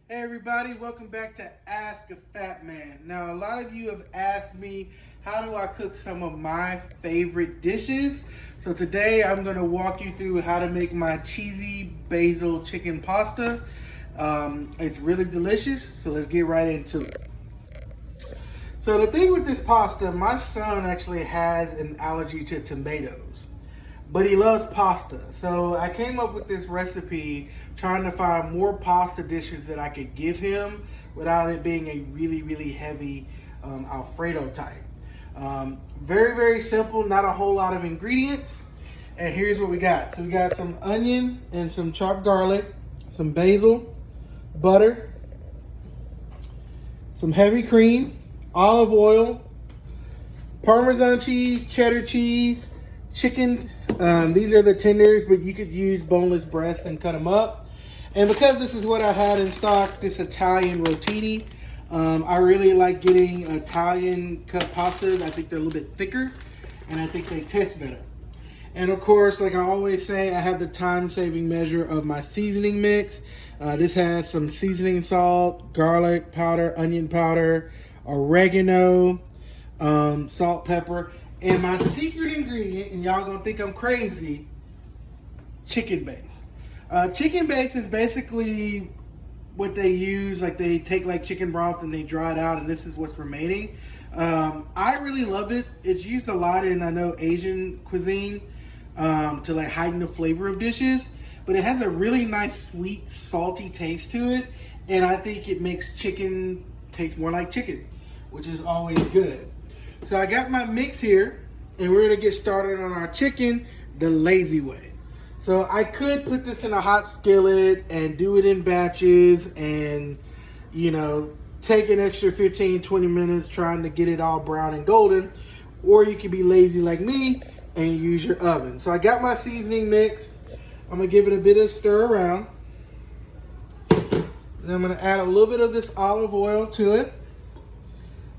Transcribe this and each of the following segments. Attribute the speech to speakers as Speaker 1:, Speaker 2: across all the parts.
Speaker 1: Hey everybody, welcome back to Ask a Fat Man. Now, a lot of you have asked me how do I cook some of my favorite dishes. So today I'm going to walk you through how to make my cheesy basil chicken pasta. It's really delicious, so let's get right into it. So the thing with this pasta, my son actually has an allergy to tomatoes, but he loves pasta. So I came up with this recipe trying to find more pasta dishes that I could give him without it being a really heavy Alfredo type. Very simple, not a whole lot of ingredients. And here's what we got. So we got some onion and some chopped garlic, some basil, butter, some heavy cream, olive oil, Parmesan cheese, cheddar cheese, chicken. These are the tenders, but you could use boneless breasts and cut them up. And because this is what I had in stock, this Italian rotini, I really like getting Italian cut pastas. I think they're a little bit thicker, and I think they taste better. And of course, like I always say, I have the time-saving measure of my seasoning mix. This has some seasoning salt, garlic powder, onion powder, oregano, salt, pepper, and my secret ingredient, and y'all gonna think I'm crazy, chicken base. Chicken base is basically what they use, like they take like chicken broth and they dry it out, and this is what's remaining. I really love it. It's used a lot in, I know, Asian cuisine to like heighten the flavor of dishes, but it has a really nice sweet salty taste to it, and I think it makes chicken taste more like chicken, which is always good. So I got my mix here, and we're gonna get started on our chicken the lazy way. So I could put this in a hot skillet and do it in batches and, take an extra 15-20 minutes trying to get it all brown and golden, or you could be lazy like me and use your oven. So I got my seasoning mix. I'm gonna give it a bit of stir around. Then I'm gonna add a little bit of this olive oil to it.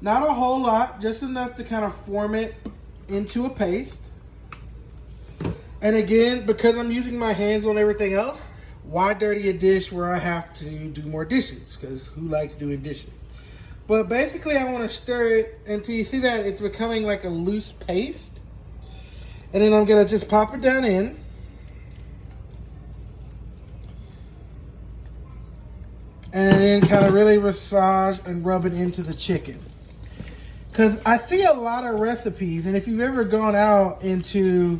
Speaker 1: Not a whole lot, just enough to kind of form it into a paste. And again, because I'm using my hands on everything else, why dirty a dish where I have to do more dishes? Because who likes doing dishes? But basically, I want to stir it until you see that it's becoming like a loose paste. And then I'm going to just pop it down in. And then kind of really massage and rub it into the chicken. Because I see a lot of recipes, and if you've ever gone out into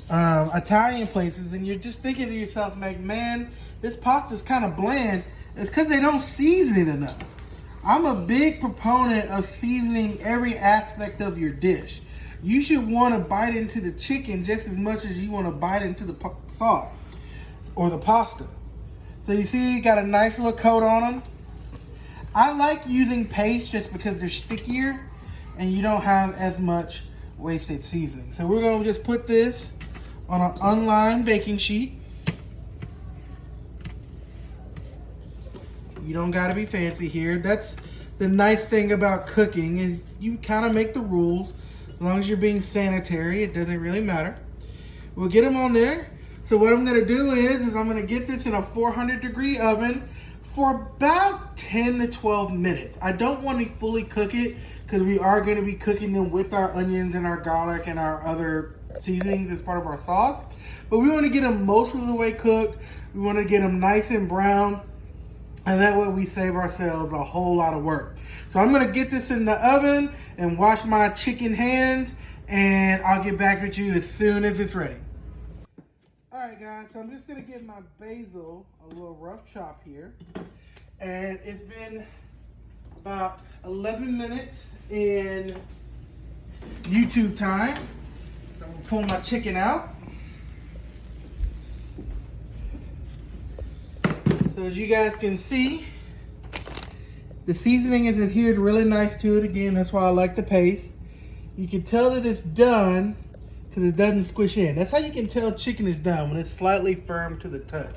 Speaker 1: Italian places and you're just thinking to yourself, like, man, this pasta's kind of bland, it's because they don't season it enough. I'm a big proponent of seasoning every aspect of your dish. You should want to bite into the chicken just as much as you want to bite into the sauce or the pasta. So you see, you got a nice little coat on them. I like using paste just because they're stickier and you don't have as much wasted seasoning. So we're going to just put this on an unlined baking sheet. You don't got to be fancy here. That's the nice thing about cooking, is you kind of make the rules. As long as you're being sanitary, it doesn't really matter. We'll get them on there. So what I'm going to do is I'm going to get this in a 400-degree oven for about 10 to 12 minutes. I don't want to fully cook it because we are going to be cooking them with our onions and our garlic and our other seasonings as part of our sauce. But we want to get them most of the way cooked. We want to get them nice and brown, and that way we save ourselves a whole lot of work. So I'm going to get this in the oven and wash my chicken hands, and I'll get back with you as soon as it's ready. Alright guys, so I'm just going to give my basil a little rough chop here. And it's been about 11 minutes in YouTube time. So I'm going to pull my chicken out. So as you guys can see, the seasoning is adhered really nice to it. Again, that's why I like the paste. You can tell that it's done because it doesn't squish in. That's how you can tell chicken is done, when it's slightly firm to the touch.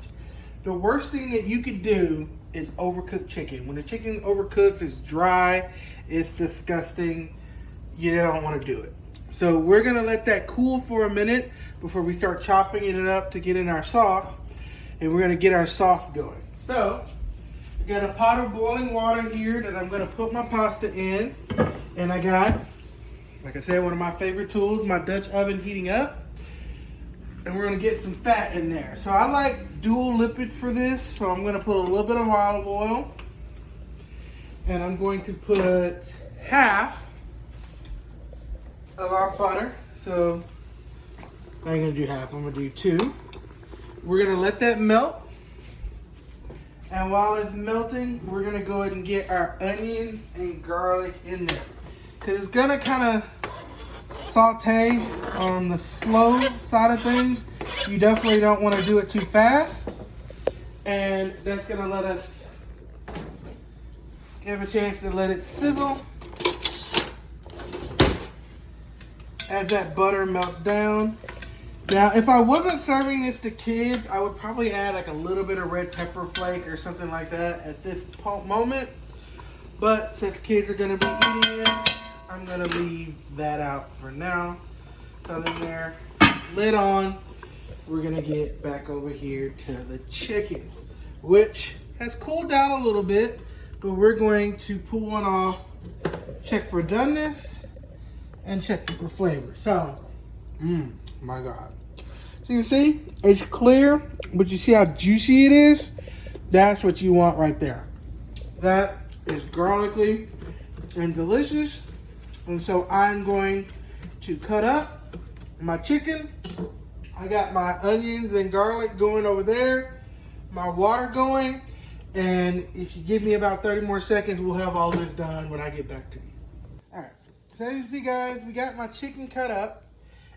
Speaker 1: The worst thing that you could do is overcook chicken. When the chicken overcooks, it's dry, it's disgusting. You don't want to do it. So we're gonna let that cool for a minute before we start chopping it up to get in our sauce, and we're gonna get our sauce going. So got a pot of boiling water here that I'm gonna put my pasta in. And I got, like I said, one of my favorite tools, my Dutch oven heating up. And we're gonna get some fat in there. So I like dual lipids for this. So I'm gonna put a little bit of olive oil. And I'm going to put half of our butter. So I ain't gonna do half, I'm gonna do 2. We're gonna let that melt. And while it's melting, we're gonna go ahead and get our onions and garlic in there. Cause it's gonna kind of saute on the slow side of things. You definitely don't wanna do it too fast. And that's gonna let us give a chance to let it sizzle. As that butter melts down. Now, if I wasn't serving this to kids, I would probably add like a little bit of red pepper flake or something like that at this moment. But since kids are gonna be eating it, I'm gonna leave that out for now. So in there, lid on. We're gonna get back over here to the chicken, which has cooled down a little bit, but we're going to pull one off, check for doneness, and check for flavor. So, my God. So you can see, it's clear, but you see how juicy it is? That's what you want right there. That is garlicky and delicious. And so I'm going to cut up my chicken. I got my onions and garlic going over there, my water going, and if you give me about 30 more seconds, we'll have all this done when I get back to you. All right. So as you see, guys, we got my chicken cut up,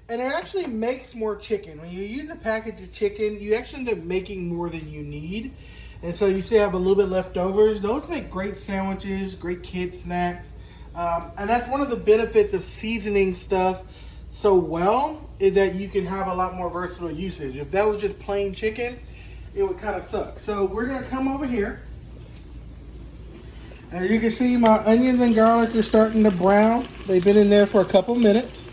Speaker 1: and it actually makes more chicken. When you use a package of chicken, you actually end up making more than you need, and so you still have a little bit leftovers. Those make great sandwiches, great kid snacks, and that's one of the benefits of seasoning stuff so well, is that you can have a lot more versatile usage. If that was just plain chicken, it would kind of suck. So we're gonna come over here. As you can see, my onions and garlic are starting to brown. They've been in there for a couple minutes.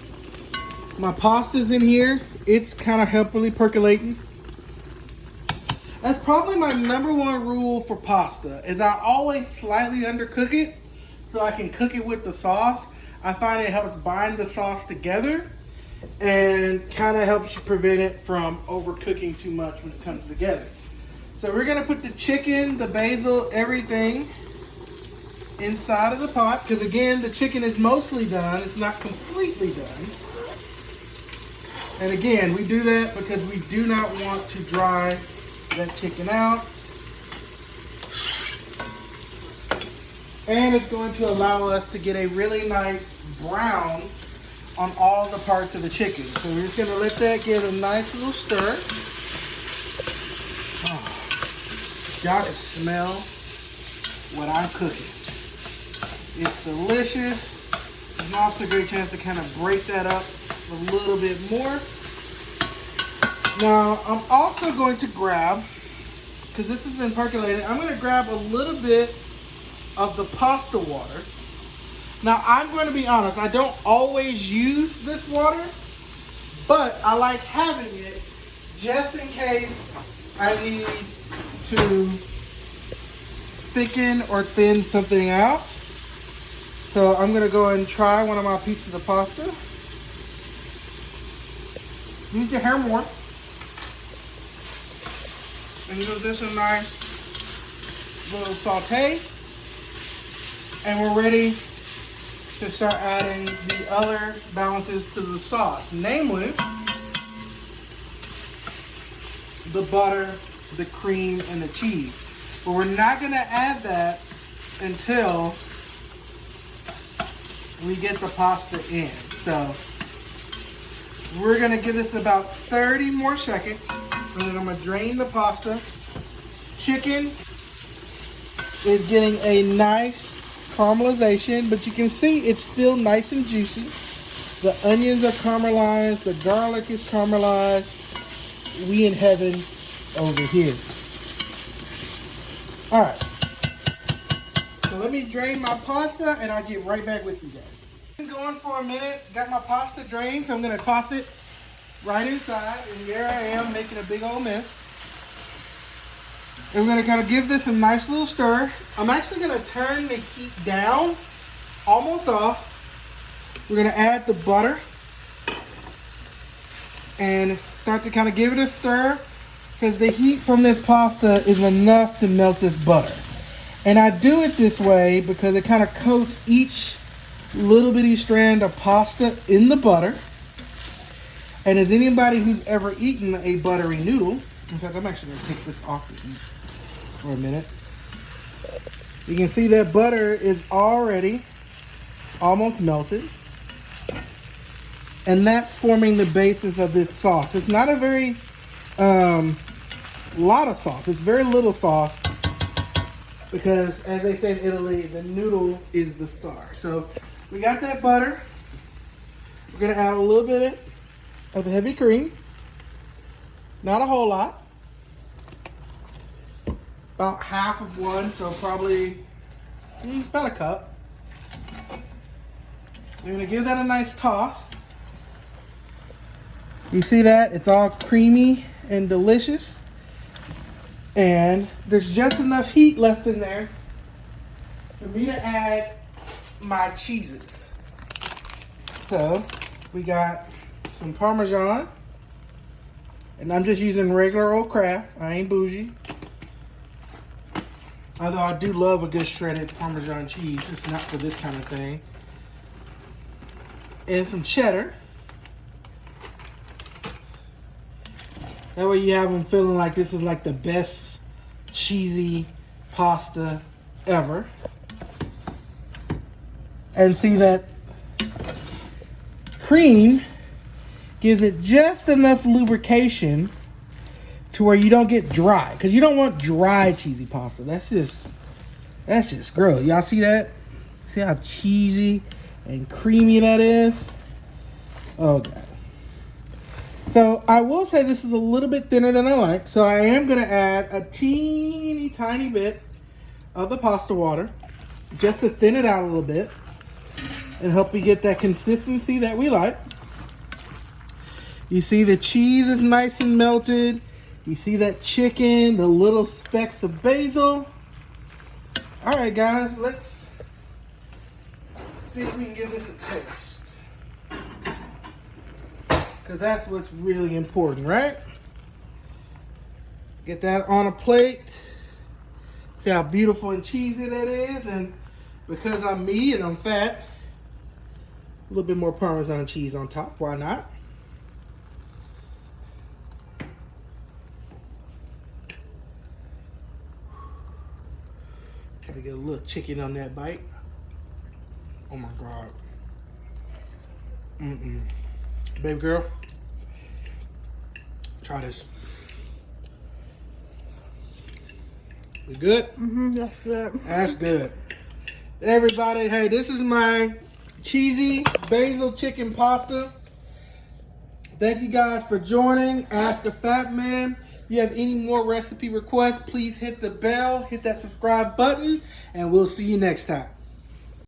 Speaker 1: My pasta's in here. It's kind of happily percolating. That's probably my number one rule for pasta, is I always slightly undercook it so I can cook it with the sauce. I find it helps bind the sauce together and kind of helps you prevent it from overcooking too much when it comes together. So we're gonna put the chicken, the basil, everything inside of the pot, because again, the chicken is mostly done. It's not completely done. And again, we do that because we do not want to dry that chicken out. And it's going to allow us to get a really nice brown on all the parts of the chicken. So we're just going to let that get a nice little stir. Oh, y'all can smell what I'm cooking. It's delicious. It's also a great chance to kind of break that up a little bit more. Now, I'm also going to grab, because this has been percolating, I'm going to grab a little bit of the pasta water. Now, I'm going to be honest, I don't always use this water, but I like having it just in case I need to thicken or thin something out. So I'm going to go ahead and try one of my pieces of pasta. Use your hair more. And give this a nice little saute. And we're ready to start adding the other balances to the sauce. Namely, the butter, the cream, and the cheese. But we're not going to add that until we get the pasta in. So we're going to give this about 30 more seconds. And then I'm going to drain the pasta. Chicken is getting a nice caramelization, but you can see it's still nice and juicy. The onions are caramelized. The garlic is caramelized. We in heaven over here. All right. So let me drain my pasta and I'll get right back with you guys. Been going for a minute. Got my pasta drained, so I'm going to toss it right inside. And here I am making a big old mess. And we're gonna kind of give this a nice little stir. I'm actually gonna turn the heat down, almost off. We're gonna add the butter and start to kind of give it a stir, because the heat from this pasta is enough to melt this butter. And I do it this way because it kind of coats each little bitty strand of pasta in the butter. And as anybody who's ever eaten a buttery noodle, in fact, I'm actually gonna take this off the heat for a minute. You can see that butter is already almost melted. And that's forming the basis of this sauce. It's not a very lot of sauce. It's very little sauce because, as they say in Italy, the noodle is the star. So we got that butter. We're gonna add a little bit of heavy cream. Not a whole lot. About half of one, so probably about a cup. We're gonna give that a nice toss. You see that? It's all creamy and delicious. And there's just enough heat left in there for me to add my cheeses. So we got some Parmesan. And I'm just using regular old Kraft. I ain't bougie. Although I do love a good shredded Parmesan cheese. It's not for this kind of thing. And some cheddar. That way you have them feeling like this is like the best cheesy pasta ever. And see that cream gives it just enough lubrication to where you don't get dry. Because you don't want dry cheesy pasta. That's just gross. Y'all see that? See how cheesy and creamy that is? Oh, God. So I will say this is a little bit thinner than I like. So I am going to add a teeny tiny bit of the pasta water just to thin it out a little bit and help you get that consistency that we like. You see the cheese is nice and melted. You see that chicken, the little specks of basil. All right, guys, let's see if we can give this a taste. Because that's what's really important, right? Get that on a plate. See how beautiful and cheesy that is. And because I'm me and I'm fat, a little bit more Parmesan cheese on top. Why not? Try to get a little chicken on that bite. Oh my God. Baby girl, try this. We good?
Speaker 2: That's good.
Speaker 1: That's good. Everybody, hey, this is my cheesy basil chicken pasta. Thank you guys for joining Ask a Fat Man. If you have any more recipe requests, please hit the bell, hit that subscribe button, and we'll see you next time.